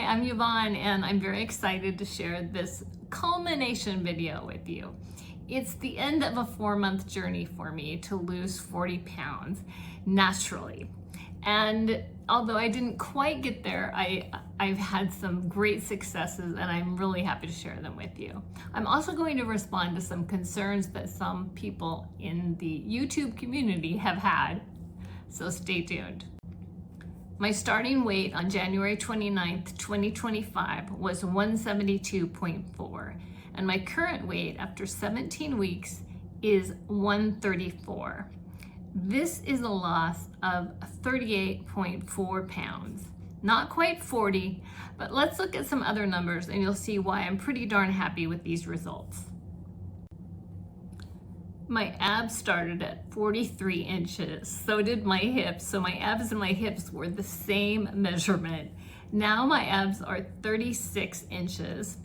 I'm Yvonne, and I'm very excited to share this culmination video with you. It's the end of a 4-month journey for me to lose 40 pounds naturally. And although I didn't quite get there, I've had some great successes, and I'm really happy to share them with you. I'm also going to respond to some concerns that some people in the YouTube community have had, so stay tuned. My starting weight on January 29th, 2025 was 172.4, and my current weight after 17 weeks is 134. This is a loss of 38.4 pounds. Not quite 40, but let's look at some other numbers and you'll see why I'm pretty darn happy with these results. My abs started at 43 inches, so did my hips. So my abs and my hips were the same measurement. Now my abs are 36 inches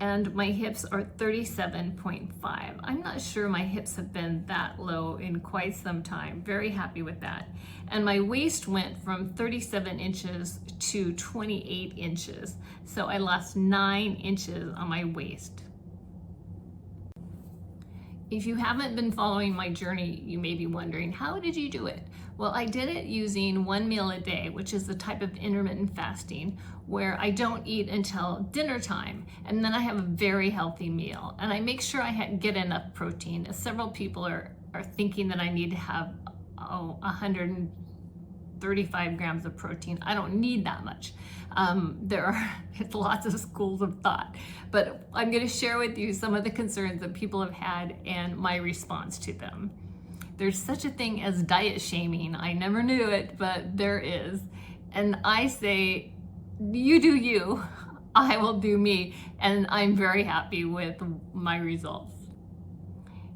and my hips are 37.5. I'm not sure my hips have been that low in quite some time. Very happy with that. And my waist went from 37 inches to 28 inches. So I lost 9 inches on my waist. If you haven't been following my journey, you may be wondering, how did you do it? Well, I did it using 1 meal a day, which is the type of intermittent fasting where I don't eat until dinner time, and then I have a very healthy meal. And I make sure I get enough protein, as several people are thinking that I need to have 135 grams of protein. I don't need that much. There are lots of schools of thought, but I'm going to share with you some of the concerns that people have had and my response to them. There's such a thing as diet shaming. I never knew it, but there is. And I say, you do you, I will do me. And I'm very happy with my results.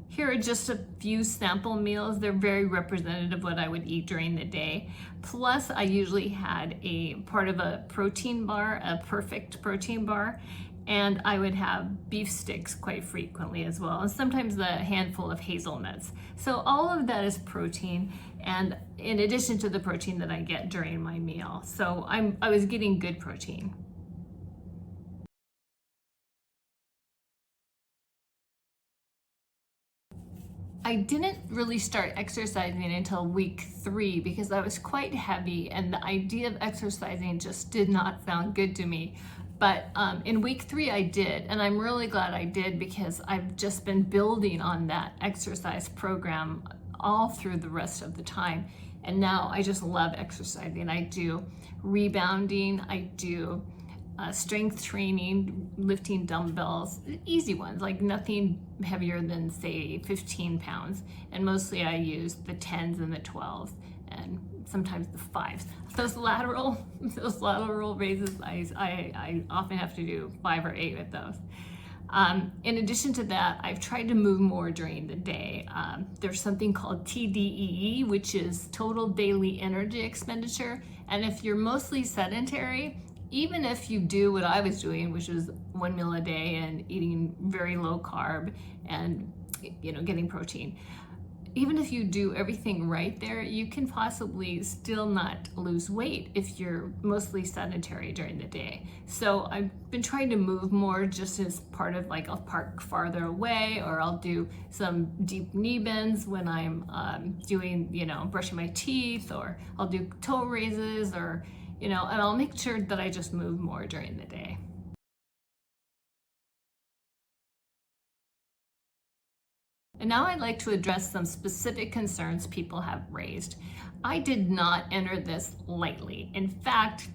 Here are just a few sample meals. They're very representative of what I would eat during the day. Plus, I usually had a part of a protein bar, a perfect protein bar, and I would have beef sticks quite frequently as well, and sometimes a handful of hazelnuts. So all of that is protein, and in addition to the protein that I get during my meal. So I was getting good protein. I didn't really start exercising until week 3 because I was quite heavy and the idea of exercising just did not sound good to me. But in week 3 I did, and I'm really glad I did because I've just been building on that exercise program all through the rest of the time. And now I just love exercising. I do rebounding, I do strength training, lifting dumbbells, easy ones, like nothing heavier than say 15 pounds. And mostly I use the 10s and the 12s and sometimes the 5s. Those lateral raises, I often have to do 5 or 8 with those. In addition to that, I've tried to move more during the day. There's something called TDEE, which is total daily energy expenditure. And if you're mostly sedentary, even if you do what I was doing, which is 1 meal a day and eating very low carb and getting protein, even if you do everything right there, you can possibly still not lose weight if you're mostly sedentary during the day. So I've been trying to move more just as part of, like, I'll park farther away, or I'll do some deep knee bends when I'm doing, brushing my teeth, or I'll do toe raises, or and I'll make sure that I just move more during the day. And now I'd like to address some specific concerns people have raised. I did not enter this lightly. In fact,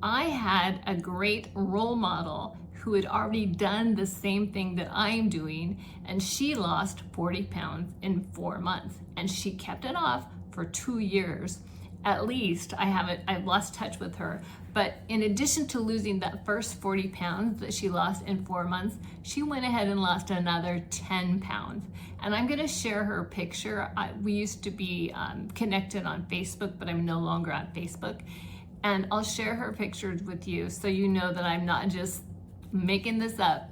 I had a great role model who had already done the same thing that I'm doing, and she lost 40 pounds in 4 months, and she kept it off for 2 years. At least. I've lost touch with her. But in addition to losing that first 40 pounds that she lost in 4 months, she went ahead and lost another 10 pounds. And I'm gonna share her picture. We used to be connected on Facebook, but I'm no longer on Facebook. And I'll share her pictures with you so you know that I'm not just making this up.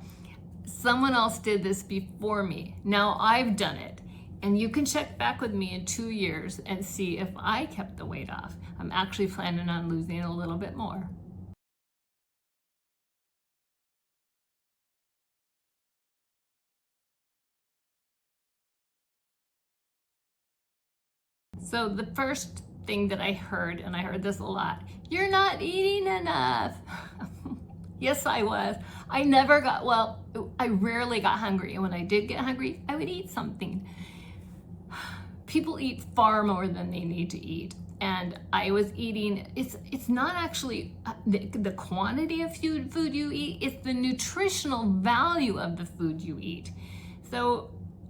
Someone else did this before me. Now I've done it. And you can check back with me in 2 years and see if I kept the weight off. I'm actually planning on losing a little bit more. So the first thing that I heard, and I heard this a lot, you're not eating enough. Yes, I was. I never got, well, I rarely got hungry. And when I did get hungry, I would eat something. People eat far more than they need to eat. And I was eating, it's not actually the quantity of food you eat, it's the nutritional value of the food you eat. So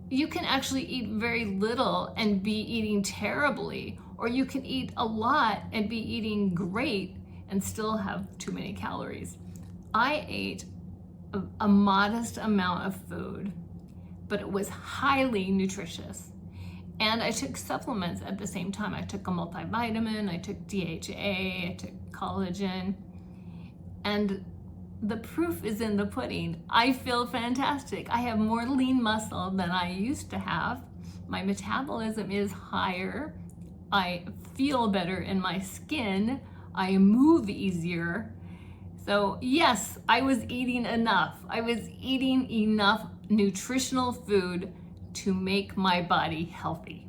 you can actually eat very little and be eating terribly, or you can eat a lot and be eating great and still have too many calories. I ate a modest amount of food, but it was highly nutritious. And I took supplements at the same time. I took a multivitamin, I took DHA, I took collagen, and the proof is in the pudding. I feel fantastic. I have more lean muscle than I used to have. My metabolism is higher. I feel better in my skin. I move easier. So yes, I was eating enough. I was eating enough nutritional food to make my body healthy.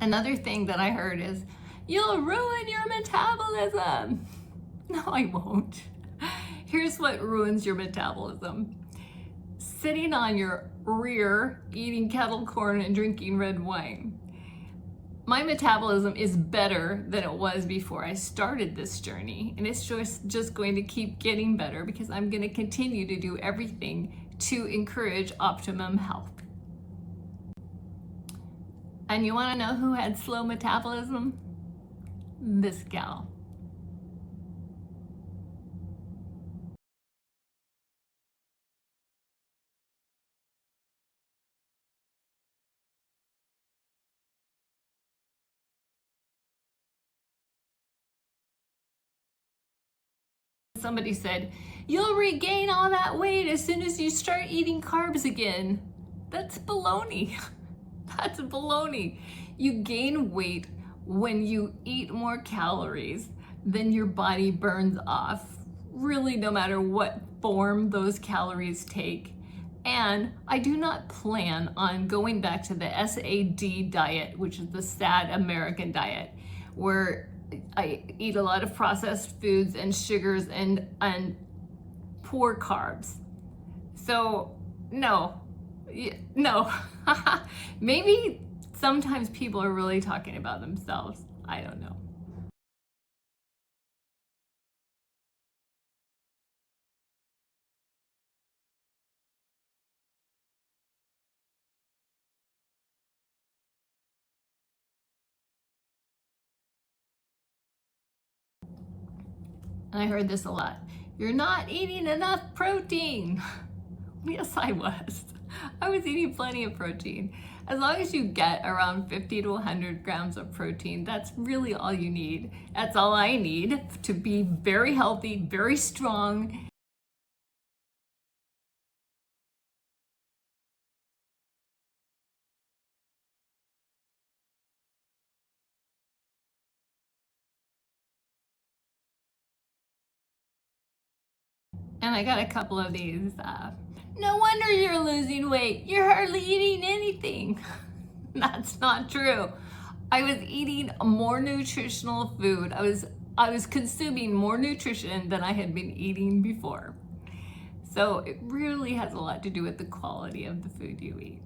Another thing that I heard is, you'll ruin your metabolism. No, I won't. Here's what ruins your metabolism. Sitting on your rear, eating kettle corn and drinking red wine. My metabolism is better than it was before I started this journey, and it's just going to keep getting better because I'm going to continue to do everything to encourage optimum health. And you want to know who had slow metabolism? This gal. Somebody said, you'll regain all that weight as soon as you start eating carbs again. That's baloney. That's baloney. You gain weight when you eat more calories than your body burns off, really, no matter what form those calories take. And I do not plan on going back to the SAD diet, which is the sad American diet, where I eat a lot of processed foods and sugars and poor carbs. So no. Maybe sometimes people are really talking about themselves. I don't know. And I heard this a lot. You're not eating enough protein. Yes, I was. I was eating plenty of protein. As long as you get around 50 to 100 grams of protein, that's really all you need. That's all I need to be very healthy, very strong. And I got a couple of these. No wonder you're losing weight. You're hardly eating anything. That's not true. I was eating more nutritional food. I was consuming more nutrition than I had been eating before. So it really has a lot to do with the quality of the food you eat.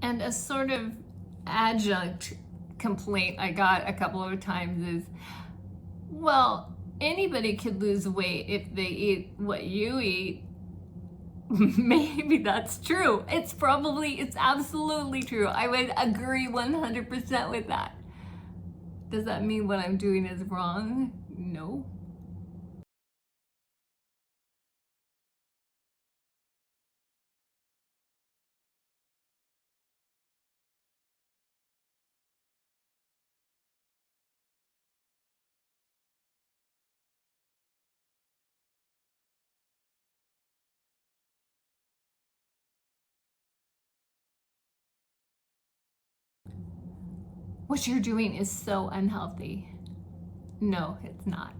And a sort of adjunct complaint I got a couple of times is, well, anybody could lose weight if they eat what you eat. Maybe that's true. It's absolutely true. I would agree 100% with that. Does that mean what I'm doing is wrong? No. What you're doing is so unhealthy. No, it's not.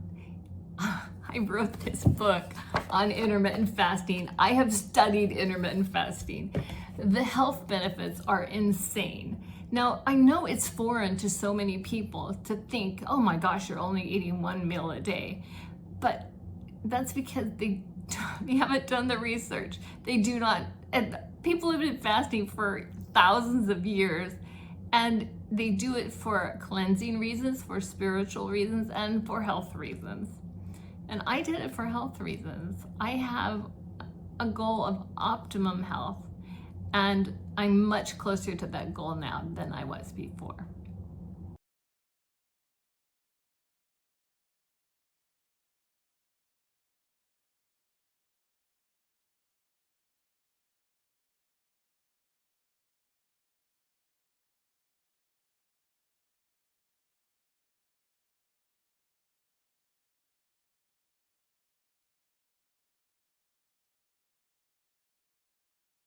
I wrote this book on intermittent fasting. I have studied intermittent fasting. The health benefits are insane. Now, I know it's foreign to so many people to think, oh my gosh, you're only eating one meal a day. But that's because they haven't done the research. They do not, and people have been fasting for thousands of years, and they do it for cleansing reasons, for spiritual reasons, and for health reasons. And I did it for health reasons. I have a goal of optimum health, and I'm much closer to that goal now than I was before.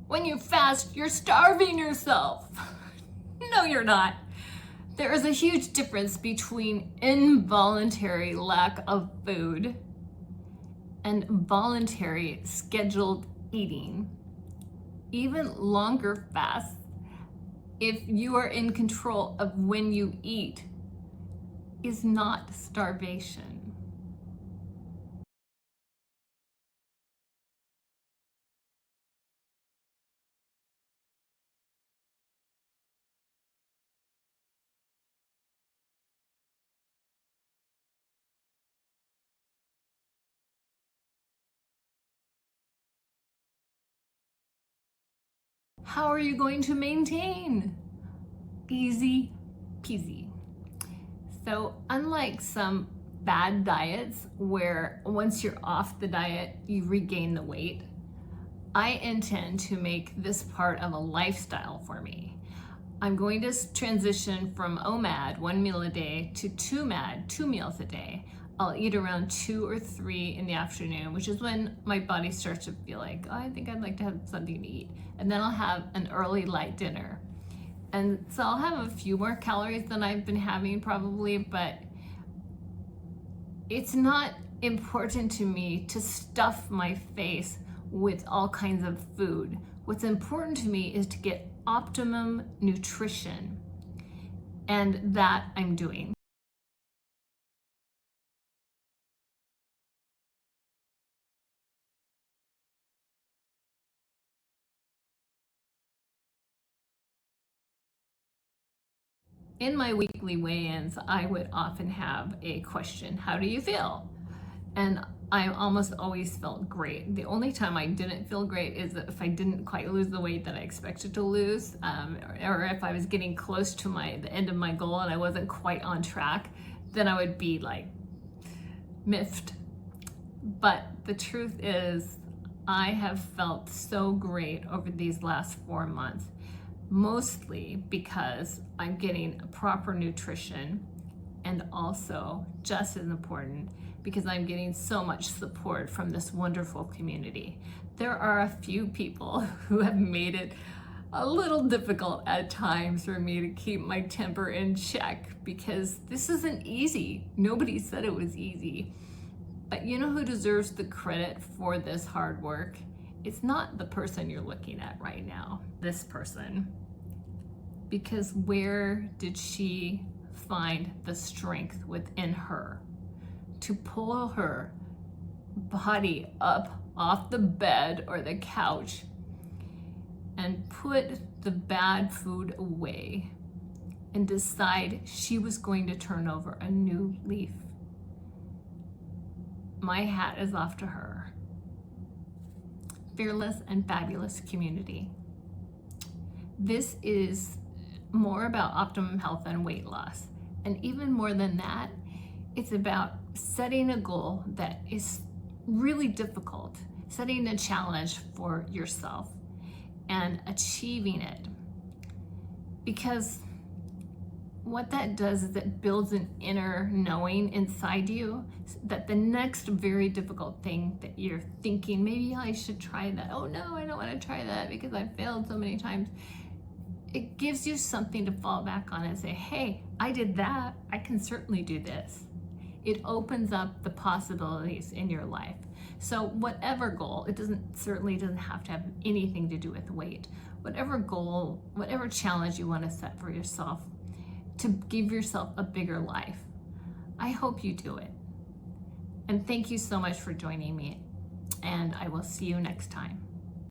When you fast, you're starving yourself. No, you're not. There is a huge difference between involuntary lack of food and voluntary scheduled eating. Even longer fasts, if you are in control of when you eat, is not starvation. How are you going to maintain? Easy peasy. So unlike some bad diets where once you're off the diet, you regain the weight, I intend to make this part of a lifestyle for me. I'm going to transition from OMAD, 1 meal a day, to 2MAD, 2 meals a day. I'll eat around 2 or 3 in the afternoon, which is when my body starts to feel like, oh, I think I'd like to have something to eat. And then I'll have an early light dinner. And so I'll have a few more calories than I've been having probably, but it's not important to me to stuff my face with all kinds of food. What's important to me is to get optimum nutrition, and that I'm doing. In my weekly weigh-ins, I would often have a question, how do you feel? And I almost always felt great. The only time I didn't feel great is if I didn't quite lose the weight that I expected to lose, or if I was getting close to the end of my goal and I wasn't quite on track, then I would be like miffed. But the truth is, I have felt so great over these last 4 months, mostly because I'm getting proper nutrition, and also, just as important, because I'm getting so much support from this wonderful community. There are a few people who have made it a little difficult at times for me to keep my temper in check, because this isn't easy. Nobody said it was easy. But you know who deserves the credit for this hard work? It's not the person you're looking at right now, this person. Because where did she find the strength within her to pull her body up off the bed or the couch and put the bad food away and decide she was going to turn over a new leaf? My hat is off to her. Fearless and fabulous community. This is more about optimum health and weight loss. And even more than that, it's about setting a goal that is really difficult, setting a challenge for yourself and achieving it. Because what that does is it builds an inner knowing inside you that the next very difficult thing that you're thinking, maybe I should try that. Oh no, I don't want to try that because I've failed so many times. It gives you something to fall back on and say, hey, I did that. I can certainly do this. It opens up the possibilities in your life. So whatever goal, it certainly doesn't have to have anything to do with weight. Whatever goal, whatever challenge you want to set for yourself to give yourself a bigger life, I hope you do it. And thank you so much for joining me. And I will see you next time.